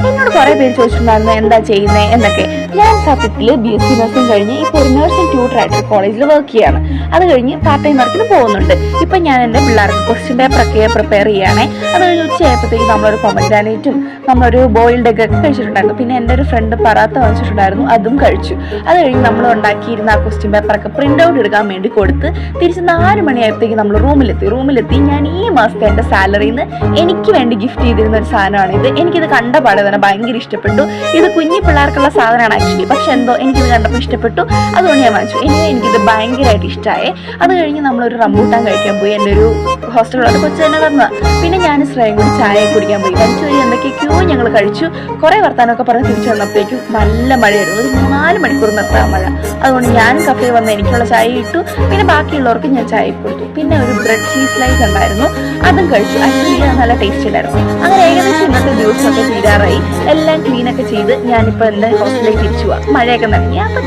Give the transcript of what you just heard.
എന്നോട് കുറെ പേര് ചോദിച്ചിട്ടുണ്ടായിരുന്നു എന്താ ചെയ്യുന്നത് എന്നൊക്കെ. ഞാൻ സത്യത്തിൽ BSc നഴ്സിംഗ് കഴിഞ്ഞ് ഇപ്പോൾ ഒരു നഴ്സിംഗ് ട്യൂട്ടറായിട്ട് കോളേജിൽ വർക്ക് ചെയ്യാണ്. അത് കഴിഞ്ഞ് പാർട്ട് ടൈം വർക്കിന് പോകുന്നുണ്ട്. ഇപ്പം ഞാൻ എൻ്റെ പിള്ളേർക്ക് ക്വസ്റ്റ്യൻ പേപ്പറൊക്കെ പ്രിപ്പയർ ചെയ്യുകയാണെ. അത് കഴിഞ്ഞ് ഉച്ചയായപ്പോഴത്തേക്ക് നമ്മളൊരു പൊമഗ്രാനേറ്റും നമ്മളൊരു ബോയിൽഡ് എഗ് ഒക്കെ കഴിച്ചിട്ടുണ്ടായിരുന്നു. പിന്നെ എൻ്റെ ഒരു ഫ്രണ്ട് പറാത്ത വാങ്ങിച്ചിട്ടുണ്ടായിരുന്നു, അതും കഴിച്ചു. അത് കഴിഞ്ഞ് നമ്മൾ ഉണ്ടാക്കിയിരുന്ന ആ ക്വസ്റ്റ്യൻ പേപ്പറൊക്കെ പ്രിൻ്റ് ഔട്ട് എടുക്കാൻ വേണ്ടി കൊടുത്ത് തിരിച്ച് 4 മണിയായപ്പോഴത്തേക്ക് നമ്മൾ റൂമിലെത്തി ഞാൻ ഈ മാസത്തെ എൻ്റെ സാലറിയിൽ നിന്ന് എനിക്ക് വേണ്ടി ഗിഫ്റ്റ് ചെയ്തിരുന്ന ഒരു സാധനമാണിത്. എനിക്കിത് കണ്ട പാടെ തന്നെ ഭയങ്കര ഇഷ്ടപ്പെട്ടു. ഇത് കുഞ്ഞു പിള്ളേർക്കുള്ള സാധനമാണ് ആക്ച്വലി, പക്ഷെ എന്തോ എനിക്കിത് കണ്ടപ്പോൾ ഇഷ്ടപ്പെട്ടു, അതുകൊണ്ട് ഞാൻ വാങ്ങിച്ചു. എനിക്കിത് ഭയങ്കരമായിട്ട് ഇഷ്ടമായി. അത് കഴിഞ്ഞ് നമ്മളൊരു റംബൂട്ടാൻ കഴിക്കാൻ പോയി. എൻ്റെ ഒരു ഹോസ്റ്റലിലോട്ട് കൊച്ചു തന്നെ വന്നതാണ്. പിന്നെ ഞാൻ ശ്രേയം കൂടി ചായ കുടിക്കാൻ പോയി. കഴിച്ചു കഴിഞ്ഞ് എന്തൊക്കെയൊക്കെയോ ഞങ്ങൾ കഴിച്ചു. കുറേ വർത്താനമൊക്കെ പറഞ്ഞ് തിരിച്ചു വന്നപ്പോഴേക്കും നല്ല മഴയായിരുന്നു. ഒരു 4 മണിക്കൂർ നിർത്താൻ മഴ. അതുകൊണ്ട് ഞാൻ കഫേ വന്ന് എനിക്കുള്ള ചായ ഇട്ടു. പിന്നെ ബാക്കിയുള്ളവർക്ക് ഞാൻ ചായ കൊടുത്തു. പിന്നെ ഒരു ബ്രെഡ് ചീസ് സ്ലൈസ് ഉണ്ടായിരുന്നു, അതും കഴിച്ചു. ആക്ച്വലി നല്ല ടേസ്റ്റ് ഉണ്ടായിരുന്നു. അങ്ങനെ ഏകദേശം ഇന്നത്തെ ദിവസമൊക്കെ തീരാറായി. എല്ലാം ക്ലീനൊക്കെ ചെയ്ത് ഞാനിപ്പോൾ എൻ്റെ ഹോസ്റ്റലിലേക്ക് തിരിച്ചു പോവാം. മഴയൊക്കെ നനഞ്ഞു. അപ്പോൾ